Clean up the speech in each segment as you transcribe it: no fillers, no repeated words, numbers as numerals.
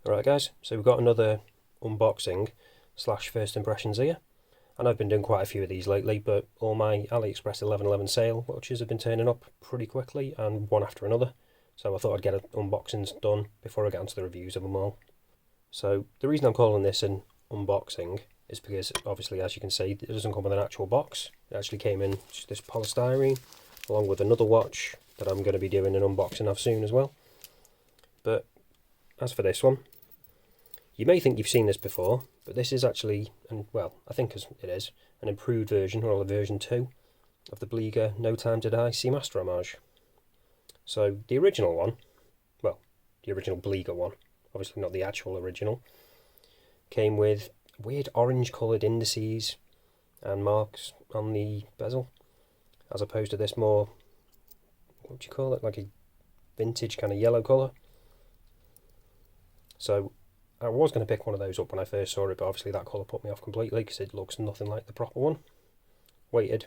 Alright guys, so we've got another unboxing slash first impressions here, and I've been doing quite a few of these lately, but all my AliExpress 11/11 sale watches have been turning up pretty quickly and one after another, so I thought I'd get unboxings done before I get onto the reviews of them all. So the reason I'm calling this an unboxing is because obviously, as you can see, it doesn't come with an actual box. It actually came in just this polystyrene along with another watch that I'm going to be doing an unboxing of soon as well. But as for this one, you may think you've seen this before, but this is actually, and well, I think it is, an improved version, or a version 2, of the Bliger No Time to Die Seamaster Homage. So the original one, well, the original Bliger one, obviously not the actual original, came with weird orange coloured indices and marks on the bezel, as opposed to this more, what do you call it, like a vintage kind of yellow colour. So I was going to pick one of those up when I first saw it, but obviously that colour put me off completely because it looks nothing like the proper one. Waited,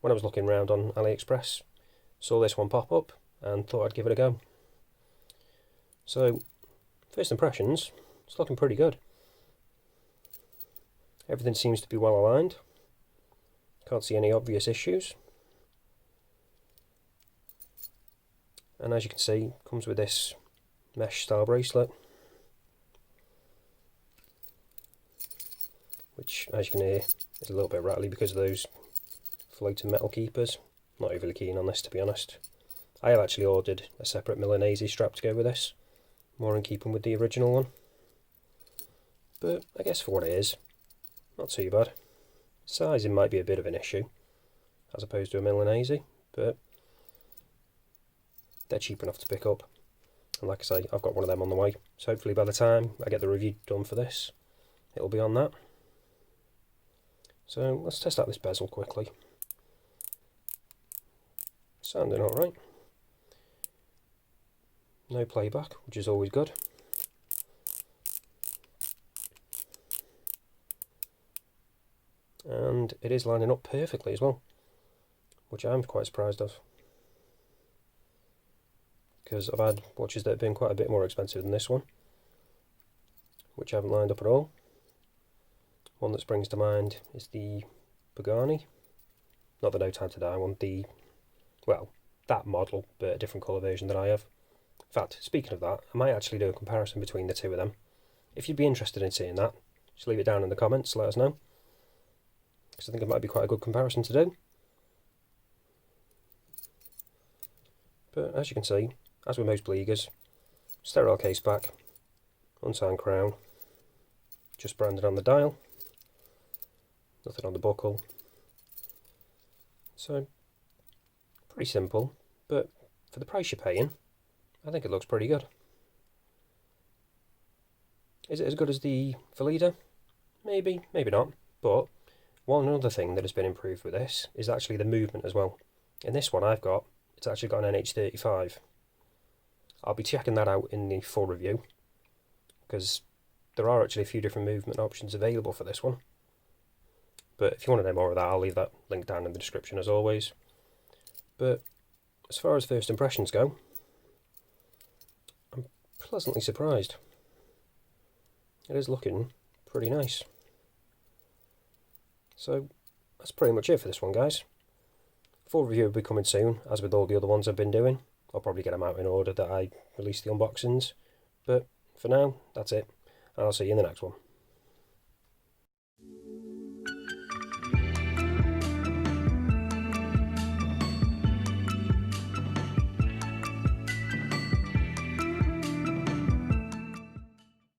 when I was looking around on AliExpress, saw this one pop up and thought I'd give it a go. So, first impressions, it's looking pretty good. Everything seems to be well aligned. Can't see any obvious issues. And as you can see, comes with this mesh style bracelet, which, as you can hear, is a little bit rattly because of those floating metal keepers. Not overly keen on this, to be honest. I have actually ordered a separate Milanese strap to go with this, more in keeping with the original one. But I guess for what it is, not too bad. Sizing might be a bit of an issue, as opposed to a Milanese, but they're cheap enough to pick up. And like I say, I've got one of them on the way, so hopefully by the time I get the review done for this, it'll be on that. So let's test out this bezel quickly. Sounding alright. No playback, which is always good. And it is lining up perfectly as well, which I'm quite surprised of, because I've had watches that have been quite a bit more expensive than this one, which haven't lined up at all. One that springs to mind is the Pagani, not the No Time to Die one, well, that model, but a different colour version that I have. In fact, speaking of that, I might actually do a comparison between the two of them. If you'd be interested in seeing that, just leave it down in the comments, let us know, because I think it might be quite a good comparison to do. But as you can see, as with most Bligers, sterile case back, unsigned crown, just branded on the dial, nothing on the buckle. So, pretty simple, but for the price you're paying, I think it looks pretty good. Is it as good as the Valida? Maybe, maybe not, but one other thing that has been improved with this is actually the movement as well. In this one I've got, it's actually got an NH35. I'll be checking that out in the full review, because there are actually a few different movement options available for this one. But if you want to know more of that, I'll leave that link down in the description as always. But as far as first impressions go, I'm pleasantly surprised. It is looking pretty nice. So that's pretty much it for this one, guys. Full review will be coming soon, as with all the other ones I've been doing. I'll probably get them out in order that I release the unboxings. But for now, that's it. I'll see you in the next one.